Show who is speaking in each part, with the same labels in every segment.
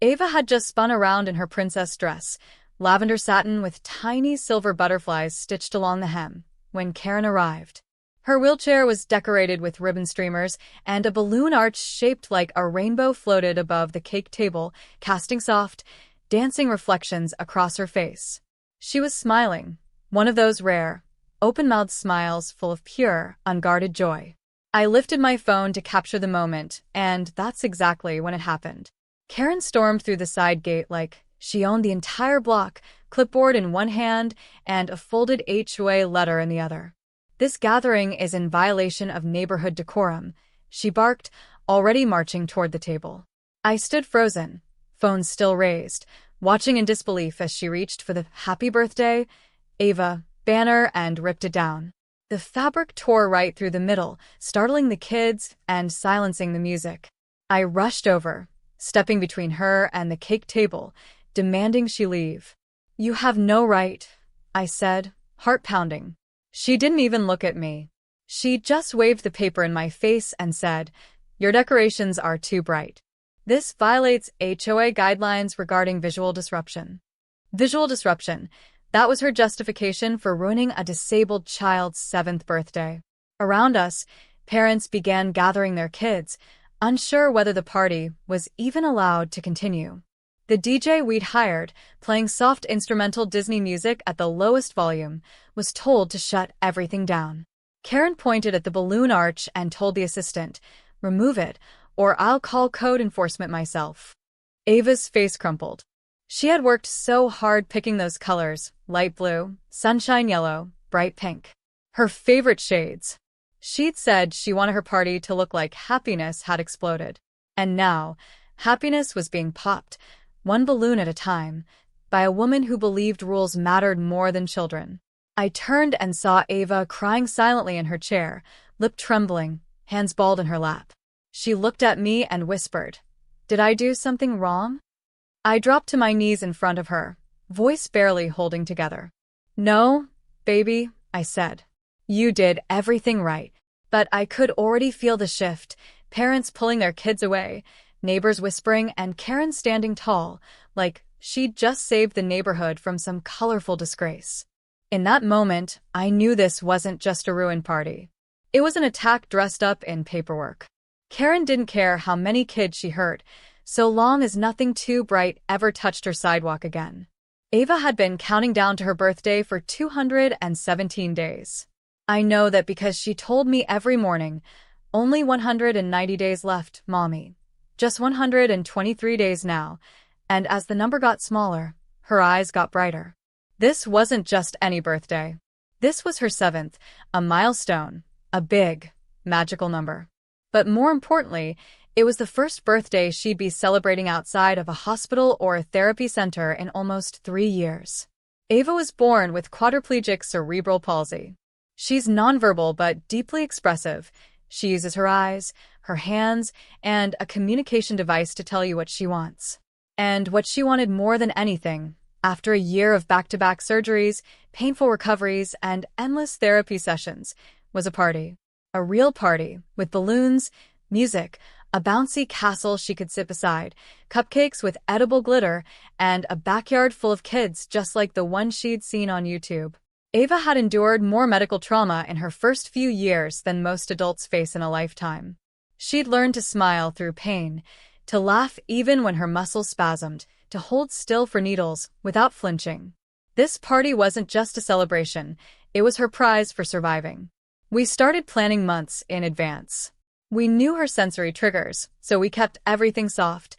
Speaker 1: Ava had just spun around in her princess dress, lavender satin with tiny silver butterflies stitched along the hem, when Karen arrived. Her wheelchair was decorated with ribbon streamers, and a balloon arch shaped like a rainbow floated above the cake table, casting soft, dancing reflections across her face. She was smiling, one of those rare, open-mouthed smiles full of pure, unguarded joy. I lifted my phone to capture the moment, and that's exactly when it happened. Karen stormed through the side gate like she owned the entire block, clipboard in one hand and a folded HOA letter in the other. "This gathering is in violation of neighborhood decorum," she barked, already marching toward the table. I stood frozen, phone still raised, watching in disbelief as she reached for the "Happy Birthday, Ava" banner and ripped it down. The fabric tore right through the middle, startling the kids and silencing the music. I rushed over, stepping between her and the cake table, demanding she leave. "You have no right," I said, heart pounding. She didn't even look at me. She just waved the paper in my face and said, "Your decorations are too bright. This violates HOA guidelines regarding visual disruption." Visual disruption. That was her justification for ruining a disabled child's 7th birthday. Around us, parents began gathering their kids, unsure whether the party was even allowed to continue. The DJ we'd hired, playing soft instrumental Disney music at the lowest volume, was told to shut everything down. Karen pointed at the balloon arch and told the assistant, "Remove it, or I'll call code enforcement myself." Ava's face crumpled. She had worked so hard picking those colors, light blue, sunshine yellow, bright pink. Her favorite shades. She'd said she wanted her party to look like happiness had exploded. And now, happiness was being popped, one balloon at a time, by a woman who believed rules mattered more than children. I turned and saw Ava crying silently in her chair, lip trembling, hands balled in her lap. She looked at me and whispered, "Did I do something wrong?" I dropped to my knees in front of her, voice barely holding together. "No, baby," I said. "You did everything right." But I could already feel the shift, parents pulling their kids away, neighbors whispering, and Karen standing tall, like she'd just saved the neighborhood from some colorful disgrace. In that moment, I knew this wasn't just a ruined party. It was an attack dressed up in paperwork. Karen didn't care how many kids she hurt, so long as nothing too bright ever touched her sidewalk again. Ava had been counting down to her birthday for 217 days. I know that because she told me every morning, "Only 190 days left, Mommy. Just 123 days now," and as the number got smaller, her eyes got brighter. This wasn't just any birthday. This was her 7th, a milestone, a big, magical number. But more importantly, it was the first birthday she'd be celebrating outside of a hospital or a therapy center in almost 3 years. Ava was born with quadriplegic cerebral palsy. She's nonverbal but deeply expressive. She uses her eyes, her hands, and a communication device to tell you what she wants. And what she wanted more than anything, after a year of back-to-back surgeries, painful recoveries, and endless therapy sessions, was a party. A real party, with balloons, music, a bouncy castle she could sit beside, cupcakes with edible glitter, and a backyard full of kids just like the one she'd seen on YouTube. Ava had endured more medical trauma in her first few years than most adults face in a lifetime. She'd learned to smile through pain, to laugh even when her muscles spasmed, to hold still for needles without flinching. This party wasn't just a celebration, it was her prize for surviving. We started planning months in advance. We knew her sensory triggers, so we kept everything soft.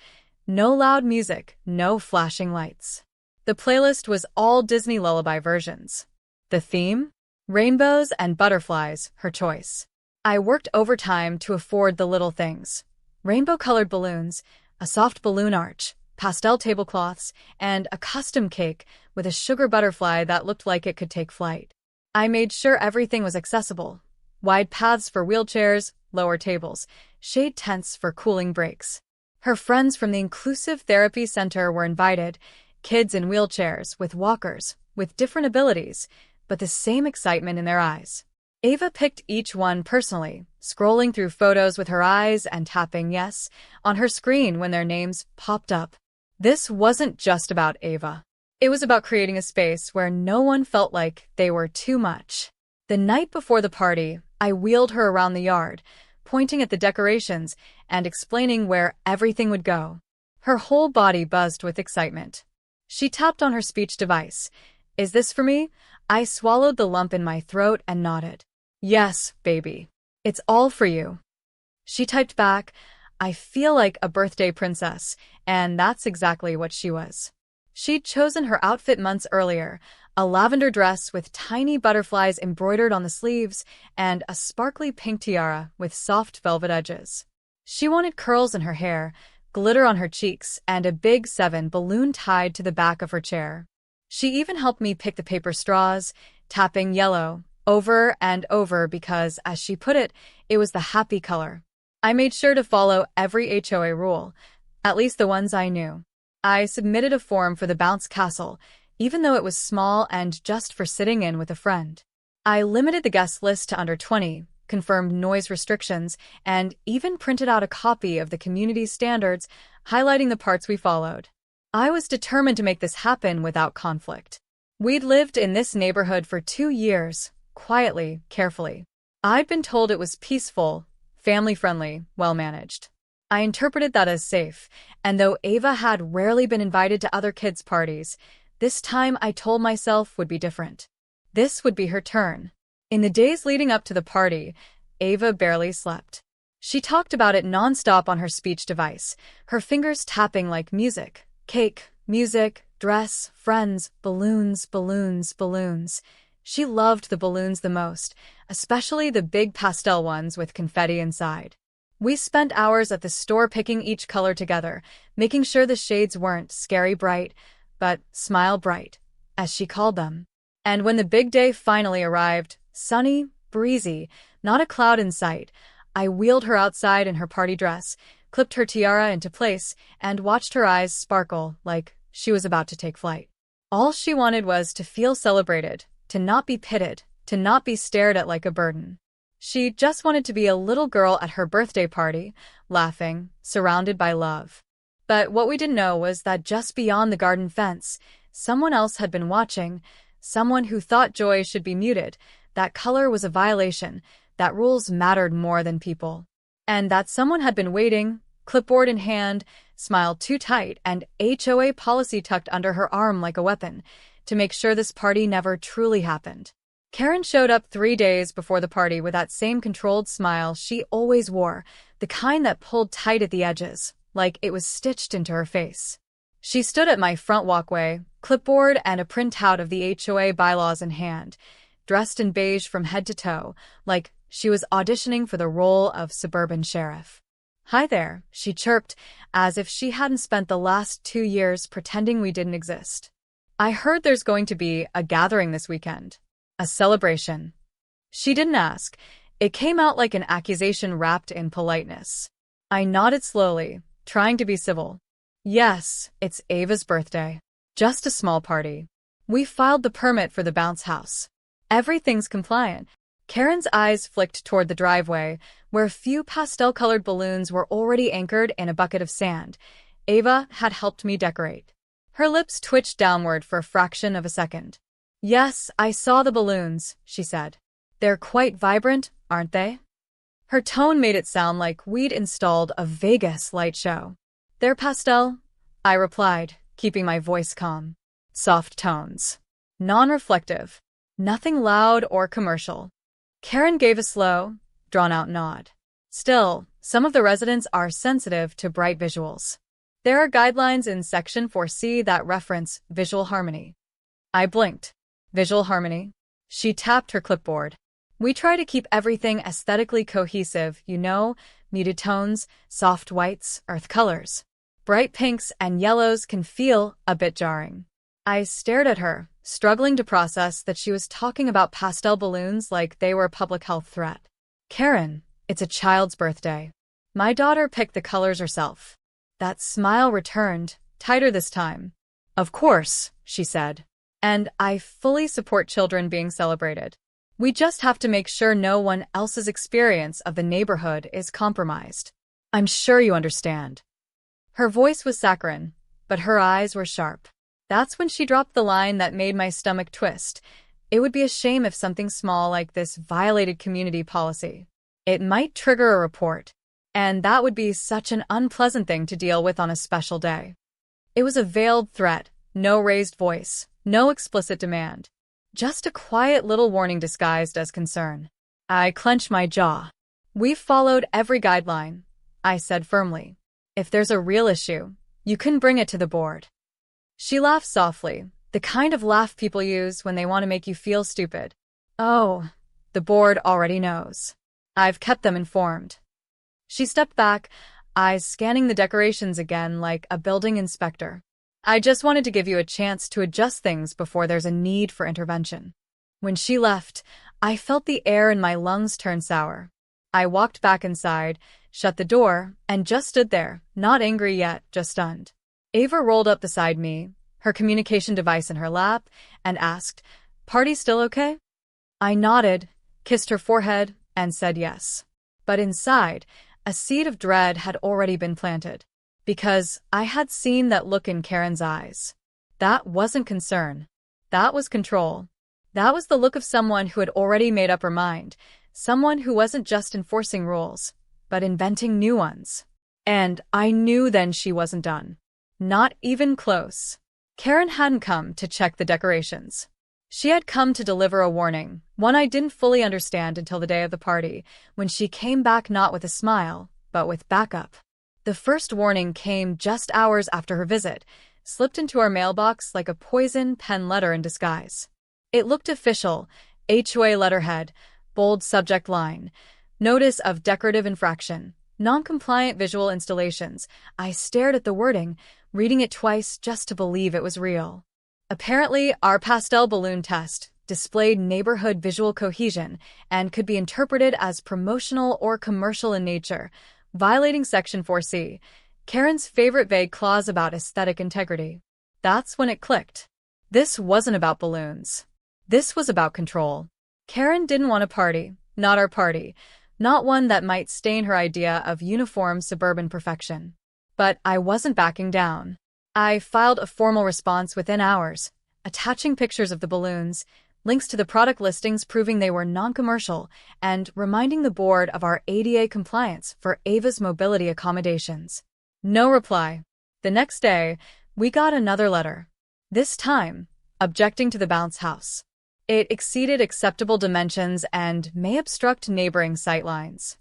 Speaker 1: No loud music, no flashing lights. The playlist was all Disney lullaby versions. The theme? Rainbows and butterflies, her choice. I worked overtime to afford the little things. Rainbow-colored balloons, a soft balloon arch, pastel tablecloths, and a custom cake with a sugar butterfly that looked like it could take flight. I made sure everything was accessible. Wide paths for wheelchairs, lower tables, shade tents for cooling breaks. Her friends from the Inclusive Therapy Center were invited, kids in wheelchairs, with walkers, with different abilities, but the same excitement in their eyes. Ava picked each one personally, scrolling through photos with her eyes and tapping yes on her screen when their names popped up. This wasn't just about Ava. It was about creating a space where no one felt like they were too much. The night before the party, I wheeled her around the yard, pointing at the decorations and explaining where everything would go. Her whole body buzzed with excitement. She tapped on her speech device. "Is this for me?" I swallowed the lump in my throat and nodded. "Yes, baby. It's all for you." She typed back, "I feel like a birthday princess," and that's exactly what she was. She'd chosen her outfit months earlier, a lavender dress with tiny butterflies embroidered on the sleeves and a sparkly pink tiara with soft velvet edges. She wanted curls in her hair, glitter on her cheeks, and a big 7 balloon tied to the back of her chair. She even helped me pick the paper straws, tapping yellow over and over because, as she put it, it was the happy color. I made sure to follow every HOA rule, at least the ones I knew. I submitted a form for the bounce castle, even though it was small and just for sitting in with a friend. I limited the guest list to under 20, confirmed noise restrictions, and even printed out a copy of the community standards, highlighting the parts we followed. I was determined to make this happen without conflict. We'd lived in this neighborhood for 2 years, quietly, carefully. I'd been told it was peaceful, family-friendly, well-managed. I interpreted that as safe, and though Ava had rarely been invited to other kids' parties, this time I told myself would be different. This would be her turn. In the days leading up to the party, Ava barely slept. She talked about it nonstop on her speech device, her fingers tapping like music. Cake, music, dress, friends, balloons, balloons, balloons. She loved the balloons the most, especially the big pastel ones with confetti inside. We spent hours at the store picking each color together, making sure the shades weren't scary bright, but smile bright, as she called them. And when the big day finally arrived, sunny, breezy, not a cloud in sight, I wheeled her outside in her party dress, clipped her tiara into place, and watched her eyes sparkle like she was about to take flight. All she wanted was to feel celebrated, to not be pitted, to not be stared at like a burden. She just wanted to be a little girl at her birthday party, laughing, surrounded by love. But what we didn't know was that just beyond the garden fence, someone else had been watching, someone who thought joy should be muted, that color was a violation, that rules mattered more than people. And that someone had been waiting, clipboard in hand, smile too tight, and HOA policy tucked under her arm like a weapon, to make sure this party never truly happened. Karen showed up 3 days before the party with that same controlled smile she always wore, the kind that pulled tight at the edges, like it was stitched into her face. She stood at my front walkway, clipboard and a printout of the HOA bylaws in hand, dressed in beige from head to toe, like she was auditioning for the role of suburban sheriff. "Hi there," she chirped, as if she hadn't spent the last 2 years pretending we didn't exist. "I heard there's going to be a gathering this weekend. A celebration." She didn't ask. It came out like an accusation wrapped in politeness. I nodded slowly, trying to be civil. "Yes, it's Ava's birthday. Just a small party. We filed the permit for the bounce house. Everything's compliant." Karen's eyes flicked toward the driveway, where a few pastel-colored balloons were already anchored in a bucket of sand. Ava had helped me decorate. Her lips twitched downward for a fraction of a second. "Yes, I saw the balloons," she said. "They're quite vibrant, aren't they?" Her tone made it sound like we'd installed a Vegas light show. "They're pastel," I replied, keeping my voice calm. Soft tones. Non-reflective. Nothing loud or commercial. Karen gave a slow, drawn-out nod. "Still, some of the residents are sensitive to bright visuals. There are guidelines in Section 4C that reference visual harmony." I blinked. "Visual harmony?" She tapped her clipboard. "We try to keep everything aesthetically cohesive, muted tones, soft whites, earth colors. Bright pinks and yellows can feel a bit jarring." I stared at her, struggling to process that she was talking about pastel balloons like they were a public health threat. "Karen, it's a child's birthday. My daughter picked the colors herself." That smile returned, tighter this time. "Of course," she said. "And I fully support children being celebrated. We just have to make sure no one else's experience of the neighborhood is compromised. I'm sure you understand." Her voice was saccharine, but her eyes were sharp. That's when she dropped the line that made my stomach twist. It would be a shame if something small like this violated community policy. It might trigger a report, and that would be such an unpleasant thing to deal with on a special day. It was a veiled threat, no raised voice, no explicit demand. Just a quiet little warning disguised as concern. I clenched my jaw. "We've followed every guideline," I said firmly. "If there's a real issue, you can bring it to the board." She laughed softly, the kind of laugh people use when they want to make you feel stupid. "Oh, the board already knows. I've kept them informed." She stepped back, eyes scanning the decorations again like a building inspector. "I just wanted to give you a chance to adjust things before there's a need for intervention." When she left, I felt the air in my lungs turn sour. I walked back inside, shut the door, and just stood there, not angry yet, just stunned. Ava rolled up beside me, her communication device in her lap, and asked, "Party still okay?" I nodded, kissed her forehead, and said yes. But inside, a seed of dread had already been planted. Because I had seen that look in Karen's eyes. That wasn't concern. That was control. That was the look of someone who had already made up her mind, someone who wasn't just enforcing rules, but inventing new ones. And I knew then she wasn't done. Not even close. Karen hadn't come to check the decorations. She had come to deliver a warning, one I didn't fully understand until the day of the party, when she came back not with a smile, but with backup. The first warning came just hours after her visit, slipped into our mailbox like a poison pen letter in disguise. It looked official, HOA letterhead, bold subject line, notice of decorative infraction, non-compliant visual installations. I stared at the wording, reading it twice just to believe it was real. Apparently, our pastel balloon test displayed neighborhood visual cohesion and could be interpreted as promotional or commercial in nature, violating Section 4C, Karen's favorite vague clause about aesthetic integrity. That's when it clicked. This wasn't about balloons. This was about control. Karen didn't want a party, not our party, not one that might stain her idea of uniform suburban perfection. But I wasn't backing down. I filed a formal response within hours, attaching pictures of the balloons, links to the product listings proving they were non-commercial, and reminding the board of our ADA compliance for Ava's mobility accommodations. No reply. The next day, we got another letter. This time, objecting to the bounce house. It exceeded acceptable dimensions and may obstruct neighboring sightlines.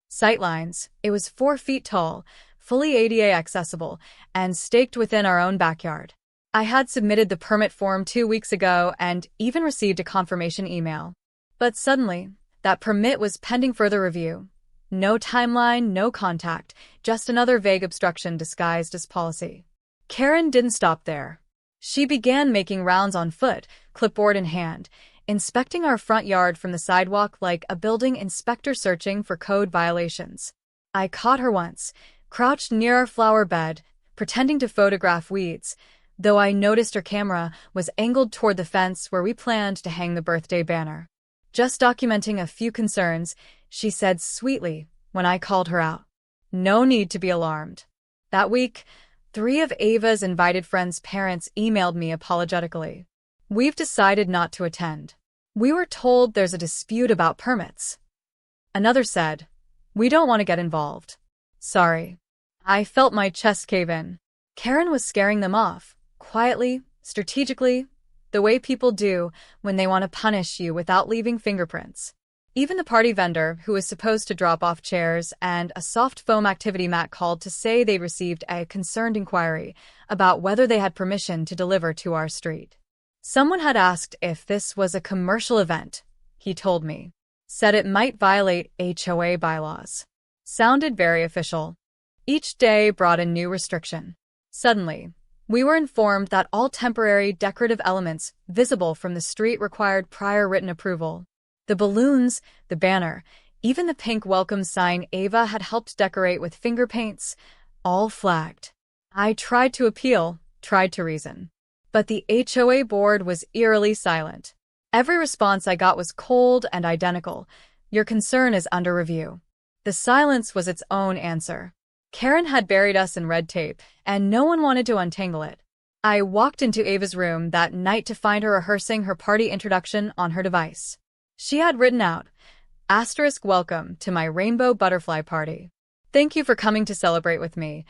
Speaker 1: Sightlines, it was 4 feet tall, fully ADA accessible, and staked within our own backyard. I had submitted the permit form 2 weeks ago and even received a confirmation email. But suddenly, that permit was pending further review. No timeline, no contact, just another vague obstruction disguised as policy. Karen didn't stop there. She began making rounds on foot, clipboard in hand, inspecting our front yard from the sidewalk like a building inspector searching for code violations. I caught her once, crouched near our flower bed, pretending to photograph weeds, though I noticed her camera was angled toward the fence where we planned to hang the birthday banner. "Just documenting a few concerns," she said sweetly when I called her out. No need to be alarmed. That week, 3 of Ava's invited friends' parents emailed me apologetically. "We've decided not to attend. We were told there's a dispute about permits." Another said, "We don't want to get involved. Sorry." I felt my chest cave in. Karen was scaring them off, quietly, strategically, the way people do when they want to punish you without leaving fingerprints. Even the party vendor, who was supposed to drop off chairs and a soft foam activity mat, called to say they'd received a concerned inquiry about whether they had permission to deliver to our street. Someone had asked if this was a commercial event, he told me. Said it might violate HOA bylaws. Sounded very official. Each day brought a new restriction. Suddenly, we were informed that all temporary decorative elements visible from the street required prior written approval. The balloons, the banner, even the pink welcome sign Ava had helped decorate with finger paints, all flagged. I tried to appeal, tried to reason. But the HOA board was eerily silent. Every response I got was cold and identical. "Your concern is under review." The silence was its own answer. Karen had buried us in red tape, and no one wanted to untangle it. I walked into Ava's room that night to find her rehearsing her party introduction on her device. She had written out, "Welcome to my rainbow butterfly party. Thank you for coming to celebrate with me."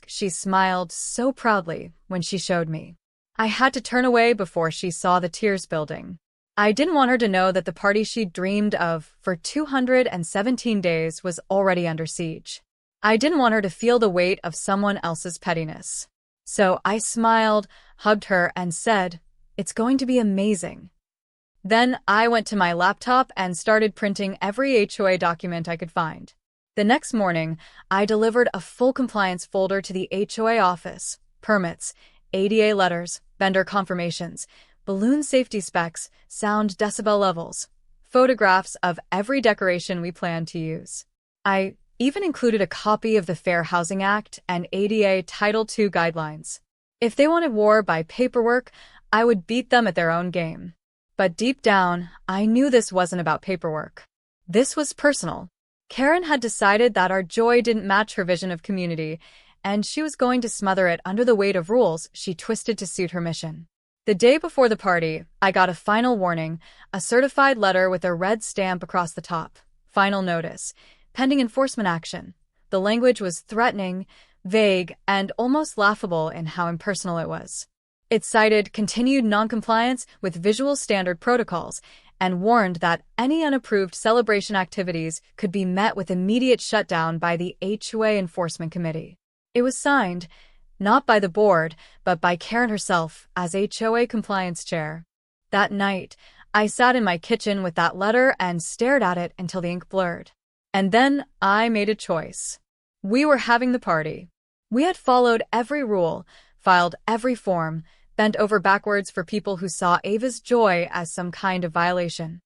Speaker 1: She smiled so proudly when she showed me. I had to turn away before she saw the tears building. I didn't want her to know that the party she'd dreamed of for 217 days was already under siege. I didn't want her to feel the weight of someone else's pettiness. So I smiled, hugged her, and said, "It's going to be amazing." Then I went to my laptop and started printing every HOA document I could find. The next morning, I delivered a full compliance folder to the HOA office: permits, ADA letters, vendor confirmations, balloon safety specs, sound decibel levels, photographs of every decoration we planned to use. I even included a copy of the Fair Housing Act and ADA Title II guidelines. If they wanted war by paperwork, I would beat them at their own game. But deep down, I knew this wasn't about paperwork. This was personal. Karen had decided that our joy didn't match her vision of community, and she was going to smother it under the weight of rules she twisted to suit her mission. The day before the party, I got a final warning, a certified letter with a red stamp across the top. Final notice. Pending enforcement action. The language was threatening, vague, and almost laughable in how impersonal it was. It cited continued noncompliance with visual standard protocols and warned that any unapproved celebration activities could be met with immediate shutdown by the HOA Enforcement Committee. It was signed, not by the board, but by Karen herself as HOA Compliance Chair. That night, I sat in my kitchen with that letter and stared at it until the ink blurred. And then I made a choice. We were having the party. We had followed every rule, filed every form, bent over backwards for people who saw Ava's joy as some kind of violation.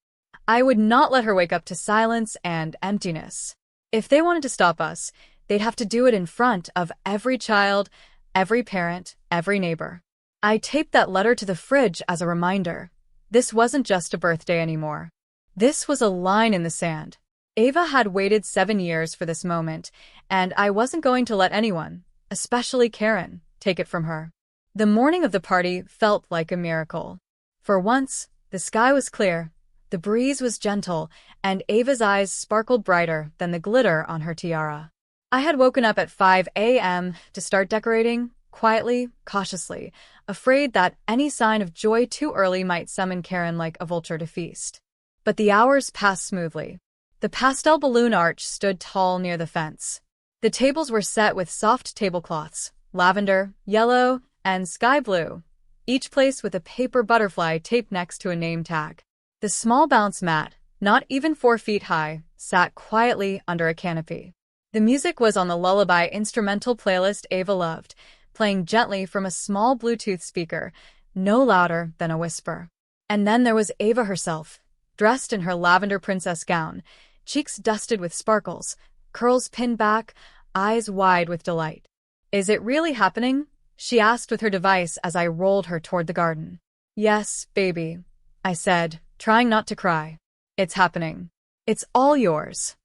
Speaker 1: I would not let her wake up to silence and emptiness. If they wanted to stop us, they'd have to do it in front of every child, every parent, every neighbor. I taped that letter to the fridge as a reminder. This wasn't just a birthday anymore. This was a line in the sand. Ava had waited 7 years for this moment, and I wasn't going to let anyone, especially Karen, take it from her. The morning of the party felt like a miracle. For once, the sky was clear, the breeze was gentle, and Ava's eyes sparkled brighter than the glitter on her tiara. I had woken up at 5 a.m. to start decorating, quietly, cautiously, afraid that any sign of joy too early might summon Karen like a vulture to feast. But the hours passed smoothly. The pastel balloon arch stood tall near the fence. The tables were set with soft tablecloths, lavender, yellow, and sky blue, each placed with a paper butterfly taped next to a name tag. The small bounce mat, not even 4 feet high, sat quietly under a canopy. The music was on the lullaby instrumental playlist Ava loved, playing gently from a small Bluetooth speaker, no louder than a whisper. And then there was Ava herself, dressed in her lavender princess gown, cheeks dusted with sparkles, curls pinned back, eyes wide with delight. "Is it really happening?" she asked with her device as I rolled her toward the garden. "Yes, baby," I said, trying not to cry. "It's happening. It's all yours."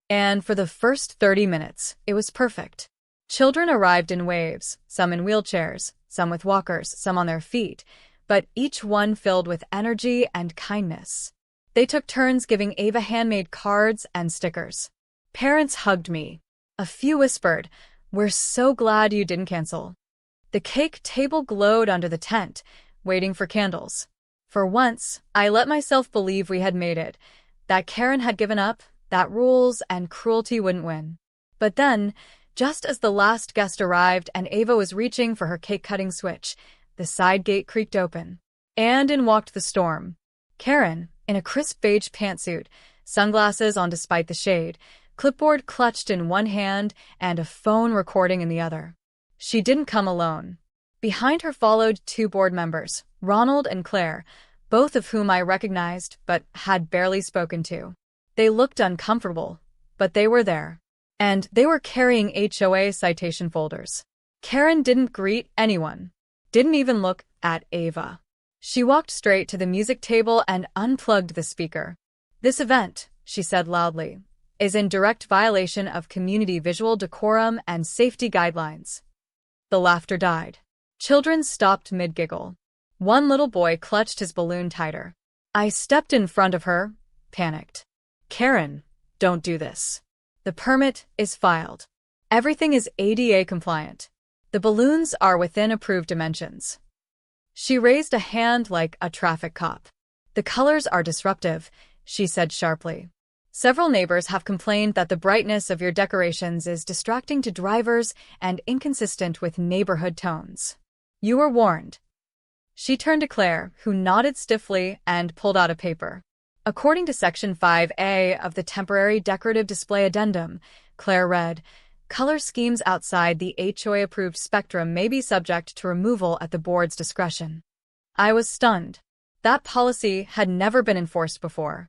Speaker 1: And for the first 30 minutes, it was perfect. Children arrived in waves, some in wheelchairs, some with walkers, some on their feet, but each one filled with energy and kindness. They took turns giving Ava handmade cards and stickers. Parents hugged me. A few whispered, "We're so glad you didn't cancel." The cake table glowed under the tent, waiting for candles. For once, I let myself believe we had made it, that Karen had given up, that rules and cruelty wouldn't win. But then, just as the last guest arrived and Ava was reaching for her cake-cutting switch, the side gate creaked open. And in walked the storm. Karen, in a crisp beige pantsuit, sunglasses on despite the shade, clipboard clutched in one hand and a phone recording in the other. She didn't come alone. Behind her followed 2 board members, Ronald and Claire, both of whom I recognized but had barely spoken to. They looked uncomfortable, but they were there. And they were carrying HOA citation folders. Karen didn't greet anyone, didn't even look at Ava. She walked straight to the music table and unplugged the speaker. "This event," she said loudly, is in direct violation of community visual decorum and safety guidelines. The laughter died. Children stopped mid-giggle. One little boy clutched his balloon tighter. I stepped in front of her, panicked. Karen, don't do this. The permit is filed. Everything is ADA compliant. The balloons are within approved dimensions. She raised a hand like a traffic cop. The colors are disruptive, she said sharply. Several neighbors have complained that the brightness of your decorations is distracting to drivers and inconsistent with neighborhood tones. You were warned. She turned to Claire, who nodded stiffly and pulled out a paper. According to Section 5A of the Temporary Decorative Display Addendum, Claire read, color schemes outside the HOA-approved spectrum may be subject to removal at the board's discretion. I was stunned. That policy had never been enforced before.